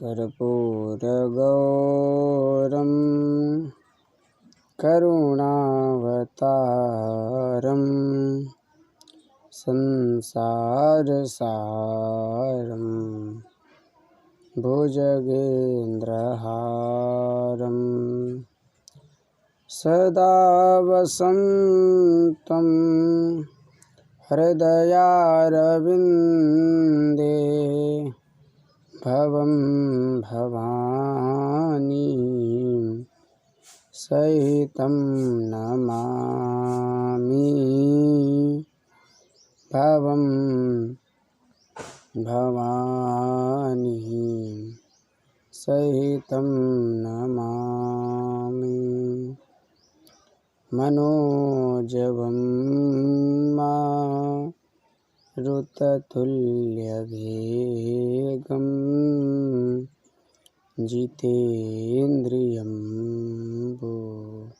कर्पूरगौरं करुणावतारं संसारसारं भुजगेन्द्रहारं सदा वसन्तं हृदयारविन्दे भवं भवानी सहितं नमामि भवं भवानी सहितं नमामि मनोजवं मारुततुल्यवेगं जितेन्द्रियं बुद्धिमतां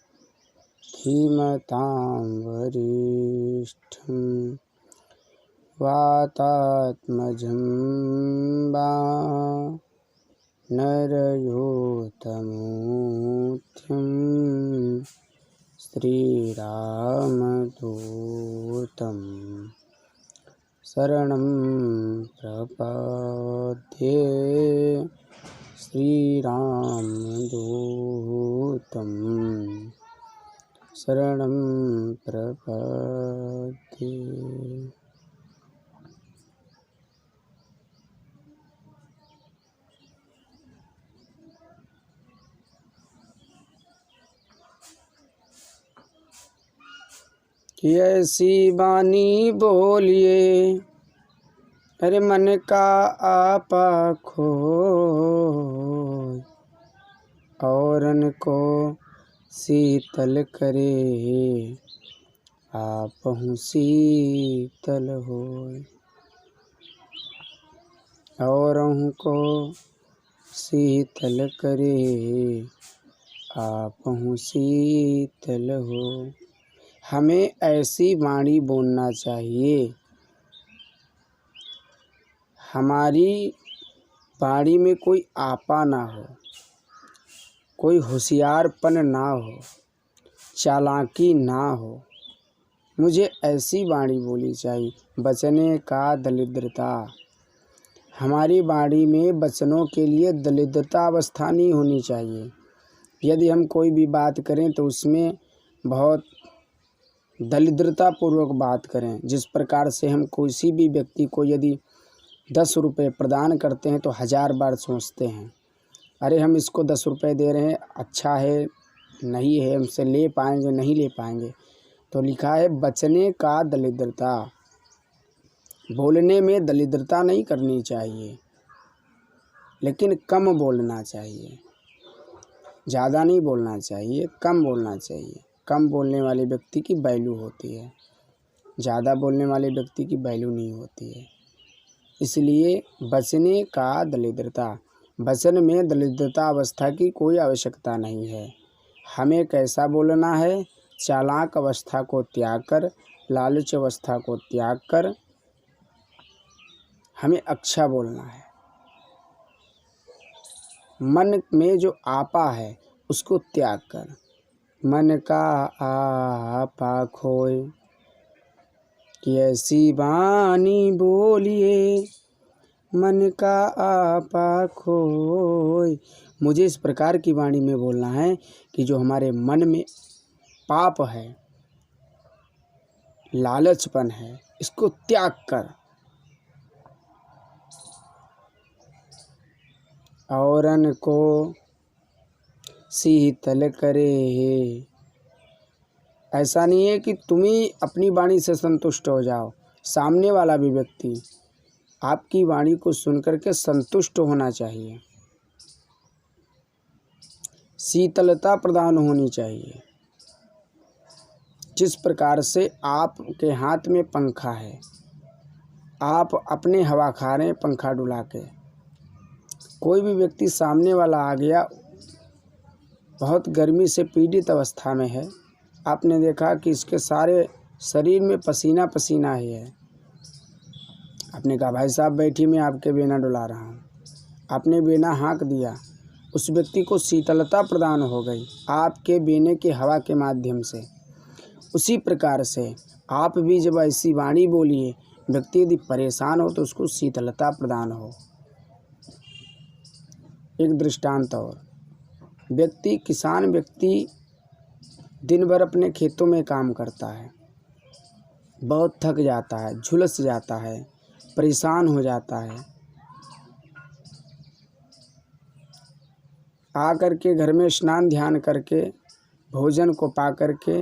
वरिष्ठं वातात्मजं वानरयूथमुख्यं श्रीरामदूतं शरणं प्रपद्ये श्रीरामदूतं शरणं प्रपद्ये। कि ऐसी बानी बोलिए अरे मन का आपा खोय, औरन को शीतल करे आपहु शीतल होय। औरों को शीतल करे आपहु शीतल हो। हमें ऐसी वाणी बोलना चाहिए, हमारी वाणी में कोई आपा ना हो, कोई होशियारपन ना हो, चालाकी ना हो। मुझे ऐसी वाणी बोली चाहिए। बचने का दरिद्रता, हमारी वाणी में वचनों के लिए दरिद्रता अवस्था नहीं होनी चाहिए। यदि हम कोई भी बात करें तो उसमें बहुत दरिद्रता पूर्वक बात करें। जिस प्रकार से हम किसी भी व्यक्ति को यदि 10 रुपये प्रदान करते हैं तो 1000 बार सोचते हैं, अरे हम इसको 10 रुपये दे रहे हैं, अच्छा है नहीं है, हमसे ले पाएंगे नहीं ले पाएंगे। तो लिखा है बचने का दरिद्रता, बोलने में दरिद्रता नहीं करनी चाहिए, लेकिन कम बोलना चाहिए, ज़्यादा नहीं बोलना चाहिए, कम बोलना चाहिए। कम बोलने वाले व्यक्ति की वैल्यू होती है, ज़्यादा बोलने वाले व्यक्ति की वैल्यू नहीं होती है। इसलिए बचने का दरिद्रता, वचन में दरिद्रता अवस्था की कोई आवश्यकता नहीं है। हमें कैसा बोलना है? चालाक अवस्था को त्याग कर, लालच अवस्था को त्याग कर हमें अच्छा बोलना है। मन में जो आपा है उसको त्याग कर, मन का आपा खोए कि ऐसी वाणी बोलिए मन का आपा खोए। मुझे इस प्रकार की वाणी में बोलना है कि जो हमारे मन में पाप है, लालचपन है, इसको त्याग कर औरन को शीतल करे। ऐसा नहीं है कि तुम ही अपनी वाणी से संतुष्ट हो जाओ, सामने वाला भी व्यक्ति आपकी वाणी को सुनकर के संतुष्ट होना चाहिए। शीतलता प्रदान होनी चाहिए। जिस प्रकार से आपके हाथ में पंखा है, आप अपने हवा खा रहे हैं पंखा डुला के, कोई भी व्यक्ति सामने वाला आ गया, बहुत गर्मी से पीड़ित अवस्था में है, आपने देखा कि इसके सारे शरीर में पसीना पसीना ही है, आपने कहा भाई साहब बैठिए मैं आपके बिना डुला रहा हूँ। आपने बेना हाँक दिया, उस व्यक्ति को शीतलता प्रदान हो गई आपके बेने के हवा के माध्यम से। उसी प्रकार से आप भी जब ऐसी वाणी बोलिए, व्यक्ति यदि परेशान हो तो उसको शीतलता प्रदान हो। एक दृष्टांत और, किसान व्यक्ति दिन भर अपने खेतों में काम करता है, बहुत थक जाता है, झुलस जाता है, परेशान हो जाता है, आ करके घर में स्नान ध्यान करके भोजन को पा करके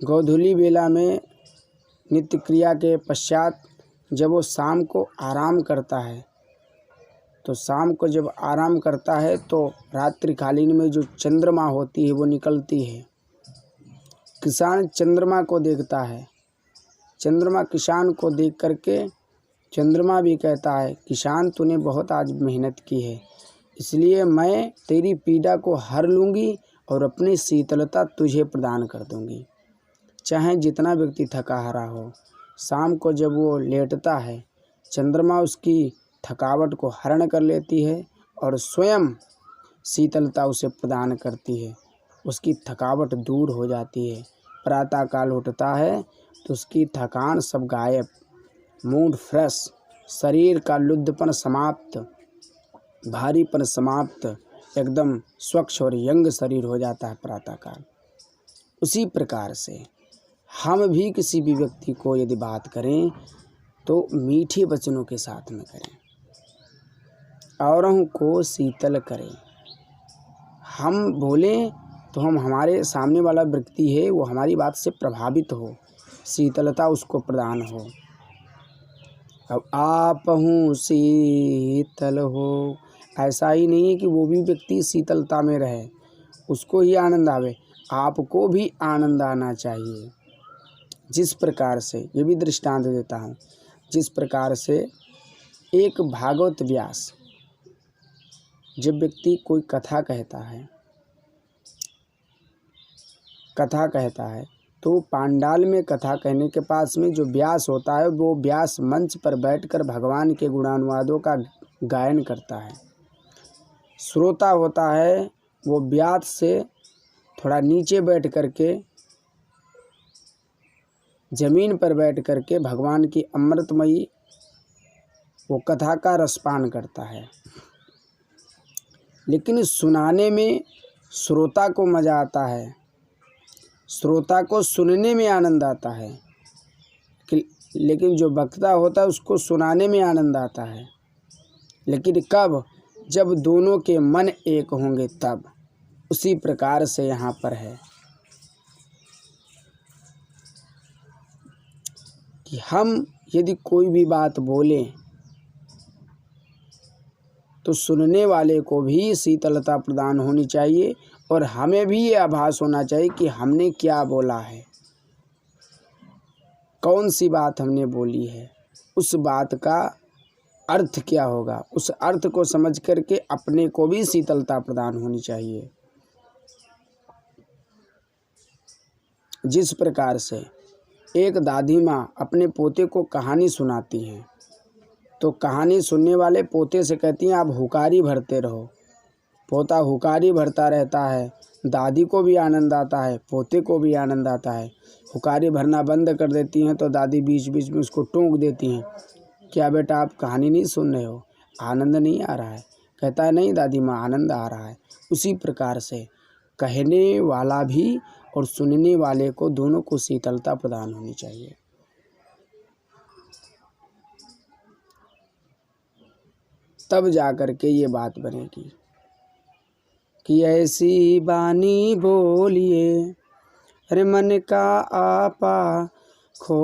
गोधूली बेला में नित्य क्रिया के पश्चात जब वो शाम को आराम करता है, तो शाम को जब आराम करता है तो रात्रिकालीन में जो चंद्रमा होती है वो निकलती है। किसान चंद्रमा को देखता है, चंद्रमा किसान को देख करके चंद्रमा भी कहता है, किसान तूने बहुत आज मेहनत की है, इसलिए मैं तेरी पीड़ा को हर लूँगी और अपनी शीतलता तुझे प्रदान कर दूँगी। चाहे जितना व्यक्ति थका हारा हो, शाम को जब वो लेटता है, चंद्रमा उसकी थकावट को हरण कर लेती है और स्वयं शीतलता उसे प्रदान करती है, उसकी थकावट दूर हो जाती है। प्रातःकाल उठता है तो उसकी थकान सब गायब, मूड फ्रेश, शरीर का लुद्धपन समाप्त, भारीपन समाप्त, एकदम स्वच्छ और यंग शरीर हो जाता है प्रातःकाल। उसी प्रकार से हम भी किसी भी व्यक्ति को यदि बात करें तो मीठे वचनों के साथ में करें, औरों को शीतल करें। हम बोलें तो हमारे सामने वाला व्यक्ति है वो हमारी बात से प्रभावित हो, शीतलता उसको प्रदान हो। अब आप हूँ शीतल हो, ऐसा ही नहीं है कि वो भी व्यक्ति शीतलता में रहे, उसको ही आनंद आवे, आपको भी आनंद आना चाहिए। जिस प्रकार से, ये भी दृष्टांत देता हूँ, जिस प्रकार से एक भागवत व्यास जब व्यक्ति कोई कथा कहता है तो पांडाल में कथा कहने के पास में जो व्यास होता है वो व्यास मंच पर बैठकर भगवान के गुणानुवादों का गायन करता है। श्रोता होता है वो व्यास से थोड़ा नीचे बैठ करके, जमीन पर बैठ करके भगवान की अमृतमयी वो कथा का रसपान करता है। लेकिन सुनाने में श्रोता को मज़ा आता है, श्रोता को सुनने में आनंद आता है, लेकिन जो वक्ता होता है उसको सुनाने में आनंद आता है। लेकिन कब? जब दोनों के मन एक होंगे तब। उसी प्रकार से यहाँ पर है कि हम यदि कोई भी बात बोलें तो सुनने वाले को भी शीतलता प्रदान होनी चाहिए और हमें भी ये आभास होना चाहिए कि हमने क्या बोला है, कौन सी बात हमने बोली है, उस बात का अर्थ क्या होगा, उस अर्थ को समझ करके अपने को भी शीतलता प्रदान होनी चाहिए। जिस प्रकार से एक दादी माँ अपने पोते को कहानी सुनाती हैं तो कहानी सुनने वाले पोते से कहती हैं आप हुकारी भरते रहो। पोता हुकारी भरता रहता है, दादी को भी आनंद आता है, पोते को भी आनंद आता है। हुकारी भरना बंद कर देती हैं तो दादी बीच बीच में उसको टोक देती हैं, क्या बेटा आप कहानी नहीं सुन रहे हो, आनंद नहीं आ रहा है? कहता है नहीं दादी माँ, आनंद आ रहा है। उसी प्रकार से कहने वाला भी और सुनने वाले को दोनों को शीतलता प्रदान होनी चाहिए। तब जा कर के ये बात बनेगी कि ऐसी बानी बोलिए अरे मन का आपा खोय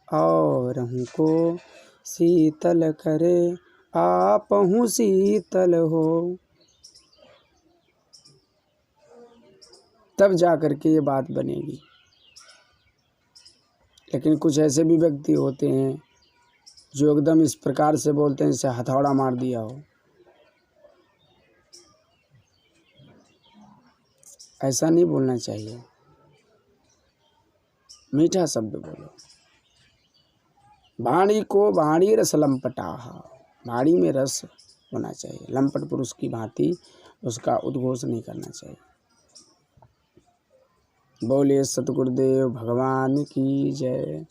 और हमको शीतल करे आप हूँ शीतल हो। तब जा कर के ये बात बनेगी। लेकिन कुछ ऐसे भी व्यक्ति होते हैं जो एकदम इस प्रकार से बोलते हैं जैसे हथौड़ा मार दिया हो। ऐसा नहीं बोलना चाहिए, मीठा शब्द बोलो। वाणी को वाणी रस लंपटाहा, वाणी में रस होना चाहिए, लंपट पुरुष की भांति उसका उद्घोष नहीं करना चाहिए। बोले सतगुरुदेव भगवान की जय।